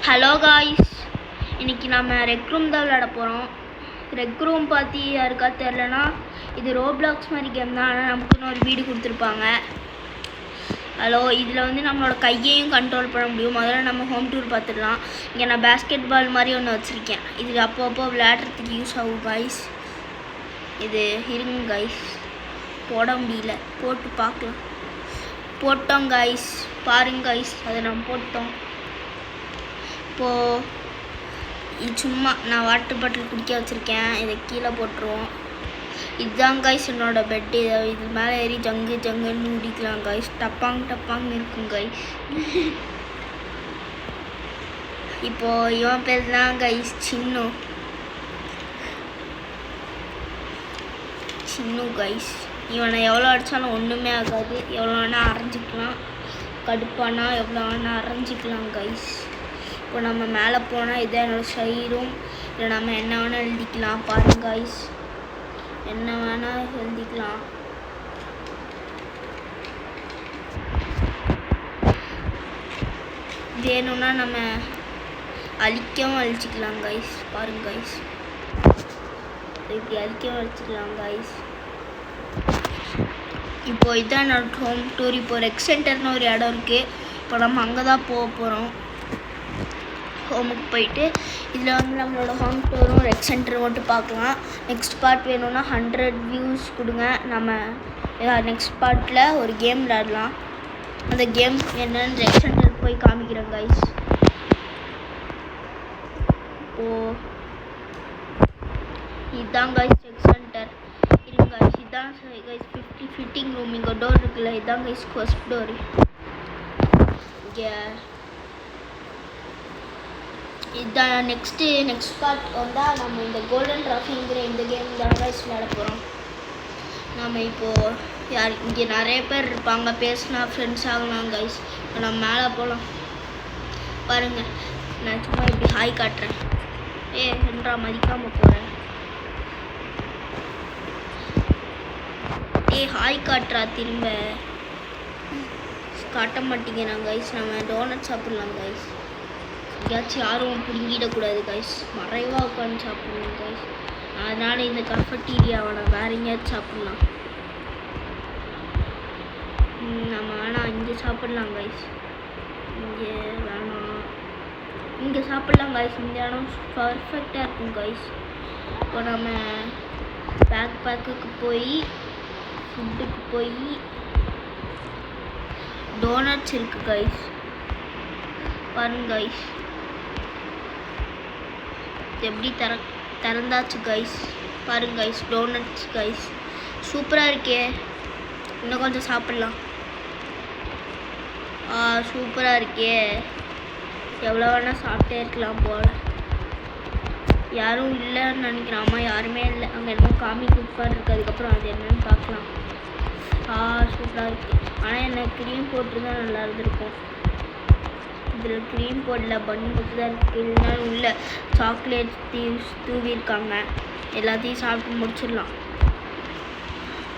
Hello guys, இன்றைக்கி நம்ம ரெக் room தான் விளையாட போகிறோம். ரெக் ரூம் பற்றி யாருக்கா தெரிலனா, இது ரோப்ளாக்ஸ் மாதிரி கேம் தான். ஆனால் நமக்குன்னு ஒரு வீடு கொடுத்துருப்பாங்க. ஹலோ, இதில் வந்து நம்மளோட கையையும் கண்ட்ரோல் பண்ண முடியும். முதல்ல நம்ம ஹோம் டூர் பார்த்துடலாம். இங்கே நான் பேஸ்கெட் பால் மாதிரி ஒன்று வச்சுருக்கேன். இது அப்பப்போ விளையாடுறதுக்கு யூஸ் ஆகும் காய்ஸ். இது இருங்க காய்ஸ், போட முடியல, போட்டு பார்க்கலாம். போட்டோம் காய்ஸ், பாருங்க காய்ஸ், அதை நம்ம போட்டோம். இப்போது இது சும்மா நான் வாட்டர் பாட்டில் குடிக்க வச்சுருக்கேன். இதை கீழே போட்டுருவோம். இதுதான் காய்ஸ் என்னோட பெட்டு. இது மேலே ஏறி ஜங்குன்னு முடிக்கலாம் காய்ஸ். டப்பாங்னு இருக்கும் காய்ஸ். இப்போது இவன் பேர் தான் காய்ஸ் சின்னு காய்ஸ். இவனை எவ்வளோ அடித்தாலும் ஒன்றுமே ஆகாது. எவ்வளோ வேணால் அரைஞ்சிக்கலாம். கடுப்பானா எவ்வளோ வேணால் அரைஞ்சிக்கலாம் காய்ஸ். இப்போ நம்ம மேலே போனால் இதான் என்னோடய ஷைரும். இல்லை நம்ம என்ன வேணால் எழுதிக்கலாம். பாருங்க காய்ஸ், என்ன வேணால் எழுதிக்கலாம். வேணும்னா நம்ம அழிக்கவும் அழிச்சிக்கலாம் காய்ஸ். பாருங்க காய்ஸ், இப்படி அழிக்கவும் அழிச்சிக்கலாம் காய்ஸ். இப்போ இதான் என்னோட ஹோம் டூர். இப்போ ரெக் சென்டர்னு ஒரு இடம் இருக்குது. இப்போ நம்ம அங்கே தான் போக போகிறோம். ஹோமுக்கு போயிட்டு இதில் வந்து நம்மளோட ஹோம் டூரும் ரெக் சென்டர் மட்டும் பார்க்கலாம். நெக்ஸ்ட் பார்ட் வேணும்னா 100 வியூஸ் கொடுங்க. நம்ம நெக்ஸ்ட் பார்ட்டில் ஒரு கேம் விளையாடலாம். அந்த கேம் என்னன்னு ரெக் சென்டருக்கு போய் காமிக்கிறேன் கைஸ். ஓ, இதுதான் கைஸ் ரெக் சென்டர். இருங்க கைஸ், இதுதான் கைஸ் 50 ஃபிட்டிங் ரூம். இங்கே டோர் இருக்குல்ல, இதுதான் கைஸ் ஃபர்ஸ்ட் டோர். இங்கே இதுதான் நெக்ஸ்ட் பார்ட் வந்தால் நம்ம இந்த கோல்டன் ட்ராஃபிங்கிற இந்த கேம் தான் கைஸ் விளையாட போகிறோம். நம்ம இப்போது இங்கே நிறைய பேர் இருப்பாங்க, பேசினா ஃப்ரெண்ட்ஸ் ஆகலாம் கைஸ். இப்போ நம்ம மேலே போகலாம். பாருங்கள், நான் சும்மா இப்படி ஹாய் காட்டுறேன். என்றா மதிக்காமல் போகிறேன். ஹாய் காட்டுறா, திரும்ப காட்ட மாட்டேங்கிறான் கைஸ். நம்ம டோனட் சாப்பிட்லாம் கைஸ். எங்கேயாச்சும் யாரும் பிடுங்கிடக்கூடாது கைஸ். மறைவாக உட்காந்து சாப்பிட்ணும் கைஸ். அதனால் இந்த கஃபட்டீரியாவோட வேறு எங்கேயாச்சும் சாப்பிட்லாம். நம்ம வேணாம், இங்கே சாப்பிட்லாம் கைஸ். இங்கே வேணாம், இங்கே சாப்பிட்லாம் கைஸ். இந்த இடம் பர்ஃபெக்டாக இருக்கும் கைஸ். இப்போ நம்ம பேக்குக்கு போய் ஃபுட்டுக்கு போய் டோனட்ஸ் இருக்குது கைஸ். பாருங்க கைஸ், எப்படி திறந்தாச்சு கைஸ். பாருங்க கைஸ், டோனட்ஸ் கைஸ். சூப்பராக இருக்கே. இன்னும் கொஞ்சம் சாப்பிட்லாம். சூப்பராக இருக்கே. எவ்வளோ வேணால் சாப்பிட்டே இருக்கலாம் போல். யாரும் இல்லைன்னு நினைக்கிறேன். அம்மா யாருமே இல்லை. அங்கே என்னமோ காமிக் உட்கார் இருக்குது. அதுக்கப்புறம் அது என்னன்னு பார்க்கலாம். சூப்பராக இருக்குது. ஆனால் எனக்கு க்ரீம் போட்டு தான் நல்லா இருந்திருக்கும். இதில் க்ரீம் போடல, பன் போட்டு தான் இருக்குது. இல்லைனா உள்ள சாக்லேட் தூவிருக்காங்க. எல்லாத்தையும் சாப்பிட்டு முடிச்சிடலாம்.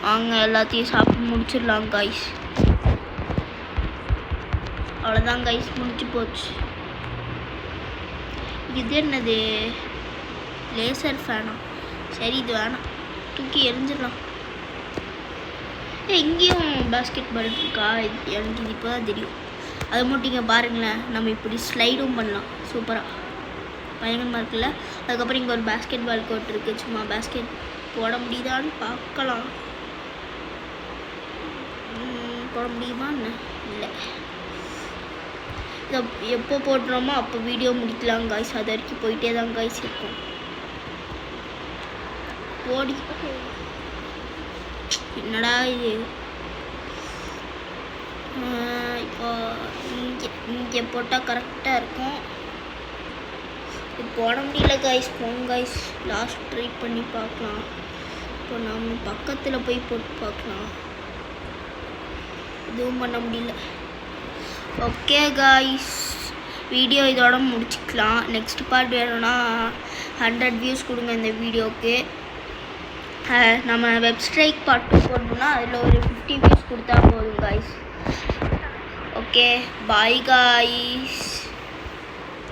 வாங்க, எல்லாத்தையும் சாப்பிட்டு முடிச்சிடலாம் கைஸ். அவ்வளோதான் கைஸ், முடிச்சு போச்சு. இது என்னது, லேசர் ஃபேனா? சரி, இது வேணாம், தூக்கி எரிஞ்சிடலாம். எங்கேயும் பேஸ்கெட் பால் இருக்கா? எனக்கு இது இப்போ தான் தெரியும். அது மட்டும் இங்கே பாருங்களேன், நம்ம இப்படி ஸ்லைடும் பண்ணலாம். சூப்பராக பயங்கரமாக இருக்குல்ல. அதுக்கப்புறம் இங்கே ஒரு பேஸ்கெட் பால் கோர்ட் இருக்குது. சும்மா பேஸ்கெட் போட முடியுதான்னு பார்க்கலாம். போட முடியுமா என்ன? இல்லை, இதை எப்போ போடுறோமோ அப்போ வீடியோ முடிக்கலாம் காய்ஸ். அது வரைக்கும் போயிட்டே தான் காய்ஸ் இருக்கும். போடி, என்னடா இது. இப்போ இங்கே போட்டால் கரெக்டாக இருக்கும். இது போட முடியல கைஸ். போங்க கைஸ், லாஸ்ட் ட்ரை பண்ணி பார்க்கலாம். இப்போ நம்ம பக்கத்தில் போய் போட்டு பார்க்கலாம். இதுவும் பண்ண முடியல. ஓகே கைஸ், வீடியோ இதோட முடிச்சுக்கலாம். நெக்ஸ்ட் பார்ட் வேணும்னா 100 வியூஸ் கொடுங்க இந்த வீடியோவுக்கு. நம்ம வெப்ஸ்ட்ரைக் பார்ட் 2 போடணும்னா அதில் ஒரு 50 வியூஸ் கொடுத்தா போதும் கைஸ். Okay, bye guys.